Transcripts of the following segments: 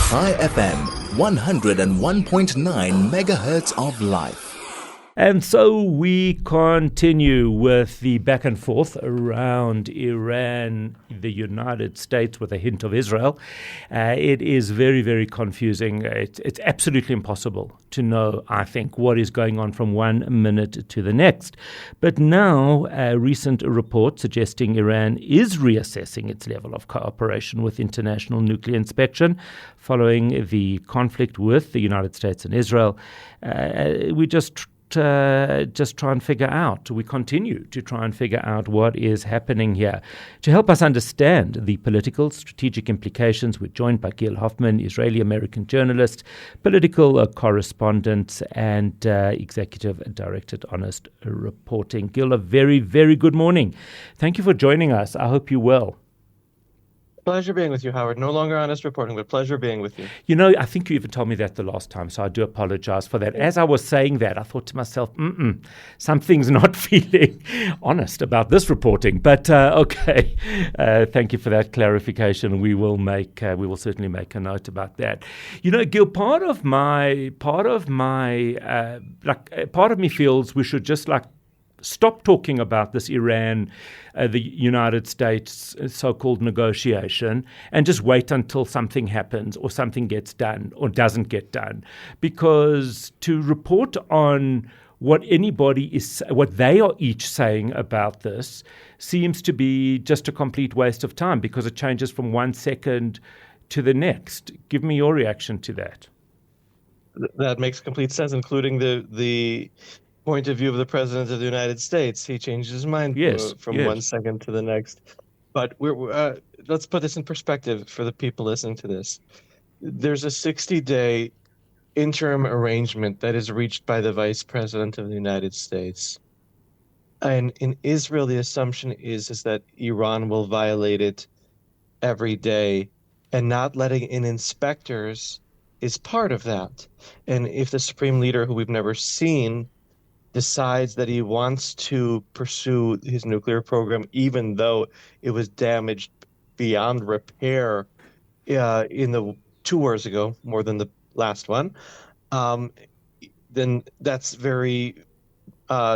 High FM, 101.9 megahertz of life. And so we continue with the back and forth around Iran, the United States with a hint of Israel. It is very, very confusing. It's absolutely impossible to know, I think, what is going on from one minute to the next. But now a recent report suggesting Iran is reassessing its level of cooperation with international nuclear inspection following the conflict with the United States and Israel. We just try and figure out. We continue to try and figure out what is happening here. To help us understand the political, strategic implications, we're joined by Gil Hoffman, Israeli-American journalist, political correspondent, and executive director at Honest Reporting. Gil, a very, very good morning. Thank you for joining us. I hope you're well. Pleasure being with you, Howard. No longer Honest Reporting, but pleasure being with you. You know, I think you even told me that the last time, so I do apologize for that. As I was saying that, I thought to myself, something's not feeling honest about this reporting. But okay, thank you for that clarification. We will certainly make a note about that. You know, Gil, part of me feels we should just stop talking about this Iran, the United States so-called negotiation, and just wait until something happens or something gets done or doesn't get done. Because to report on what they are each saying about this seems to be just a complete waste of time because it changes from 1 second to the next. Give me your reaction to that. That makes complete sense, including the point of view of the President of the United States. He changed his mind from 1 second to the next. But let's put this in perspective for the people listening to this. There's a 60-day interim arrangement that is reached by the Vice President of the United States. And in Israel, the assumption is that Iran will violate it every day, and not letting in inspectors is part of that. And if the Supreme Leader, who we've never seen, decides that he wants to pursue his nuclear program, even though it was damaged beyond repair in the 2 wars ago, more than the last one, then that's very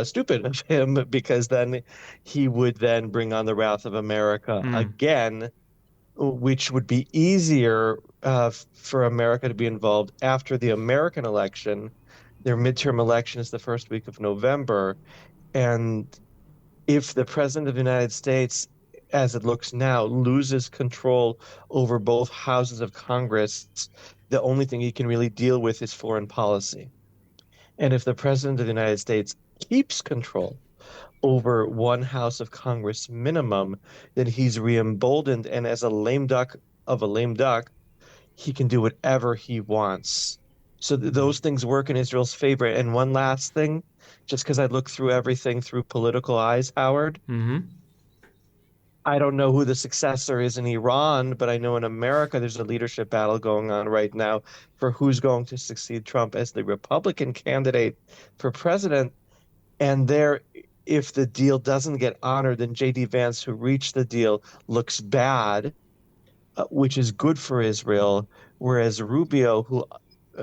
stupid of him, because then he would then bring on the wrath of America again, which would be easier for America to be involved after the American election. Their midterm election is the first week of November. And if the President of the United States, as it looks now, loses control over both houses of Congress, the only thing he can really deal with is foreign policy. And if the President of the United States keeps control over one house of Congress minimum, then he's re-emboldened. And as a lame duck of a lame duck, he can do whatever he wants. So those things work in Israel's favor. And one last thing, just because I look through everything through political eyes, Howard, I don't know who the successor is in Iran, but I know in America there's a leadership battle going on right now for who's going to succeed Trump as the Republican candidate for president. And if the deal doesn't get honored, then J.D. Vance, who reached the deal, looks bad, which is good for Israel, whereas Rubio, who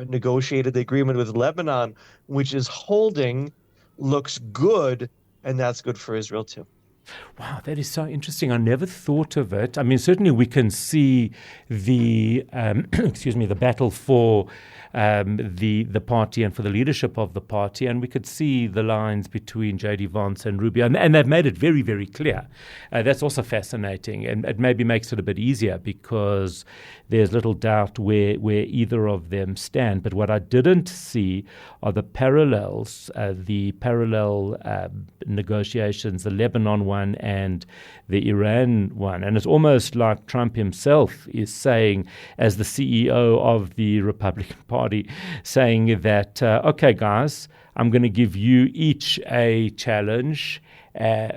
negotiated the agreement with Lebanon, which is holding, looks good, and that's good for Israel too. Wow, that is so interesting. I never thought of it. I mean, certainly we can see the the battle for the party and for the leadership of the party, and we could see the lines between J.D. Vance and Rubio, and they've made it very, very clear. That's also fascinating, and it maybe makes it a bit easier because there's little doubt where either of them stand. But what I didn't see are the parallels, the parallel negotiations, the Lebanon one and the Iran one. And it's almost like Trump himself is saying, as the CEO of the Republican Party, saying that, okay, guys, I'm going to give you each a challenge.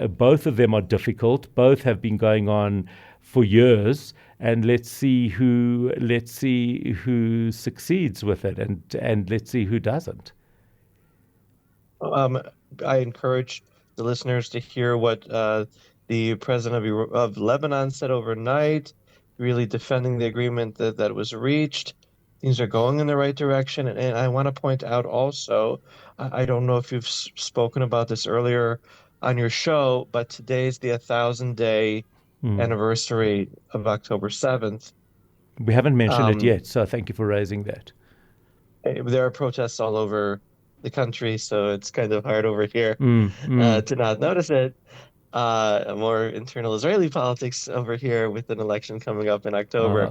Both of them are difficult. Both have been going on for years. And let's see who succeeds with it, and let's see who doesn't. I encourage the listeners to hear what the president of Lebanon said overnight, really defending the agreement that was reached. things are going in the right direction. And I want to point out also, I don't know if you've spoken about this earlier on your show, but today's the 1,000-day Mm. anniversary of October 7th. We haven't mentioned it Um, yet, so thank you for raising that. there are protests all over the country, so it's kind of hard over here Mm, mm. to not notice it. More internal Israeli politics over here with an election coming up in October.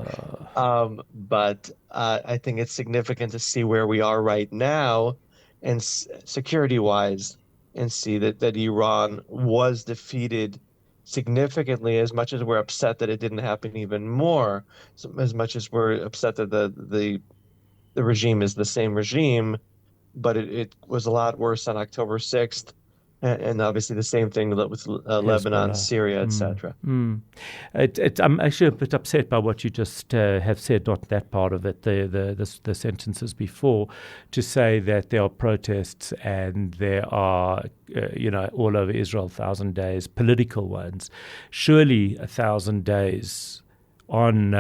Uh, But I think it's significant to see where we are right now and security-wise and see that Iran was defeated significantly, as much as we're upset that it didn't happen even more, so as much as we're upset that the regime is the same regime, but it was a lot worse on October 6th. And obviously the same thing with Lebanon, Hezbollah. Syria, Mm, etc. mm. I'm actually a bit upset by what you just have said, not that part of it, the sentences before, to say that there are protests and there are, all over Israel, 1,000 days, political ones. Surely 1,000 days on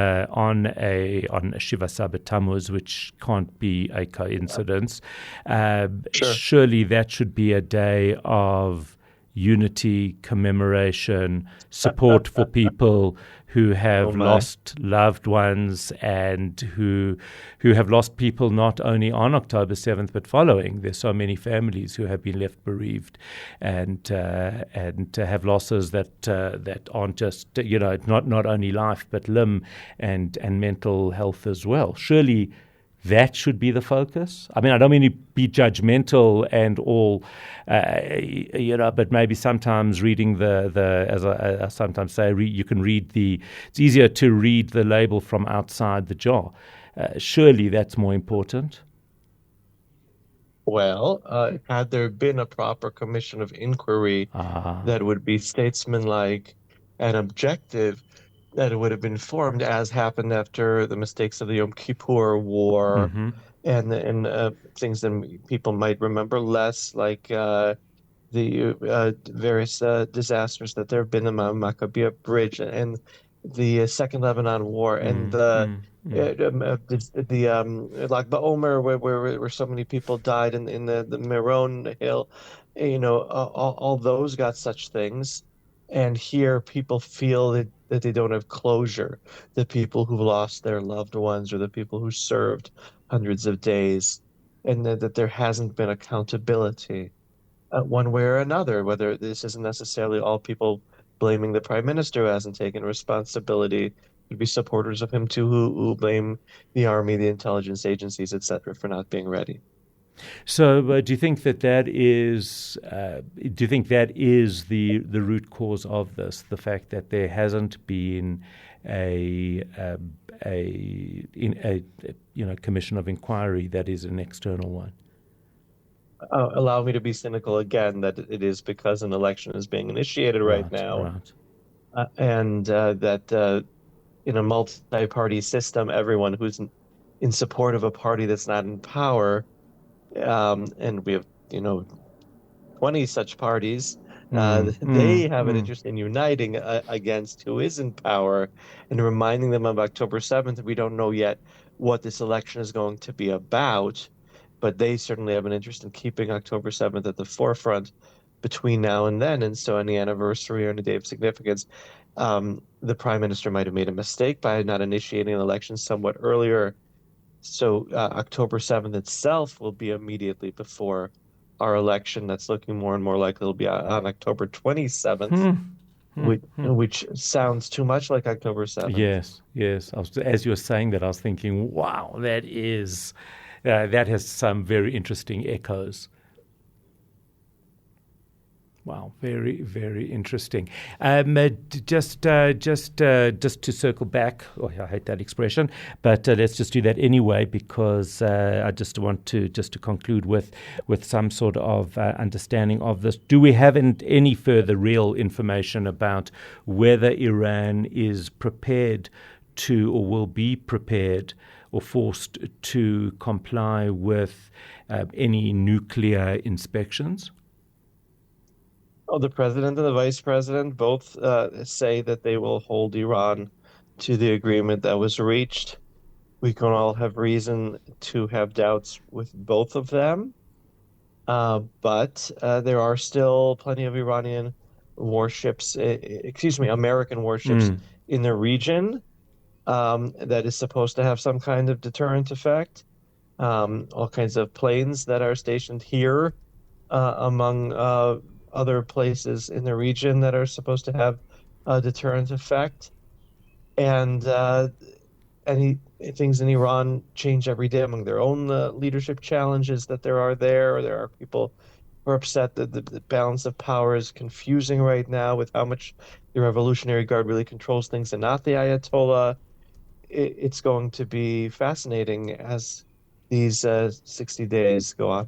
Shiva Sabbath Tammuz, which can't be a coincidence. Sure. Surely that should be a day of unity, commemoration, support for people who Oh have my. lost loved ones and who have lost people not only on October 7th but following. There's so many families who have been left bereaved and have losses that aren't just not only life but limb and mental health as well. Surely that should be the focus. I mean, I don't mean to be judgmental and all, but maybe sometimes reading as I sometimes say, you can read it's easier to read the label from outside the jar. Surely that's more important. Well, had there been a proper commission of inquiry Ah, that would be statesmanlike and objective, that it would have been formed, as happened after the mistakes of the Yom Kippur War mm-hmm, and things that people might remember less, like the various disasters that there have been in the Maccabea Bridge and the Second Lebanon War and mm, the mm, mm, Lag BaOmer, where so many people died in the Meron Hill, all those got such things. And here people feel that they don't have closure. The people who lost their loved ones or the people who served hundreds of days, and that there hasn't been accountability one way or another, whether this isn't necessarily all people blaming the prime minister who hasn't taken responsibility. Could be supporters of him too who blame the army, the intelligence agencies, etc., for not being ready. So, do you think that is? Do you think that is the root cause of this? The fact that there hasn't been a commission of inquiry that is an external one. Allow me to be cynical again that it is because an election is being initiated right Right, now, right. and that in a multi-party system, everyone who's in support of a party that's not in power, and we have, 20 such parties, Mm, they mm, have an mm. interest in uniting against who is in power and reminding them of October 7th. We don't know yet what this election is going to be about, but they certainly have an interest in keeping October 7th at the forefront between now and then. And so, any anniversary or any day of significance, the prime minister might have made a mistake by not initiating an election somewhat earlier. So October 7th itself will be immediately before our election. That's looking more and more likely it'll be on October 27th, Hmm, hmm, hmm. which sounds too much like October 7th. Yes, yes. As you were saying that, I was thinking, wow, that has some very interesting echoes. Wow, very, very interesting. Just to circle back. Oh, I hate that expression, but let's just do that anyway because I just want to conclude with some sort of understanding of this. Do we have any further real information about whether Iran is prepared to or will be prepared or forced to comply with any nuclear inspections? Oh, the president and the vice president both say that they will hold Iran to the agreement that was reached. we can all have reason to have doubts with both of them. But there are still plenty of Iranian warships, American warships in the region that is supposed to have some kind of deterrent effect. All kinds of planes that are stationed here, among other places in the region that are supposed to have a deterrent effect. And things in Iran change every day among their own leadership challenges that there are there. There are people who are upset that the balance of power is confusing right now with how much the Revolutionary Guard really controls things and not the Ayatollah. It's going to be fascinating as these 60 days go on.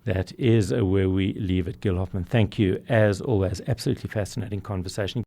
That is where we leave it, Gil Hoffman. Thank you, as always. Absolutely fascinating conversation.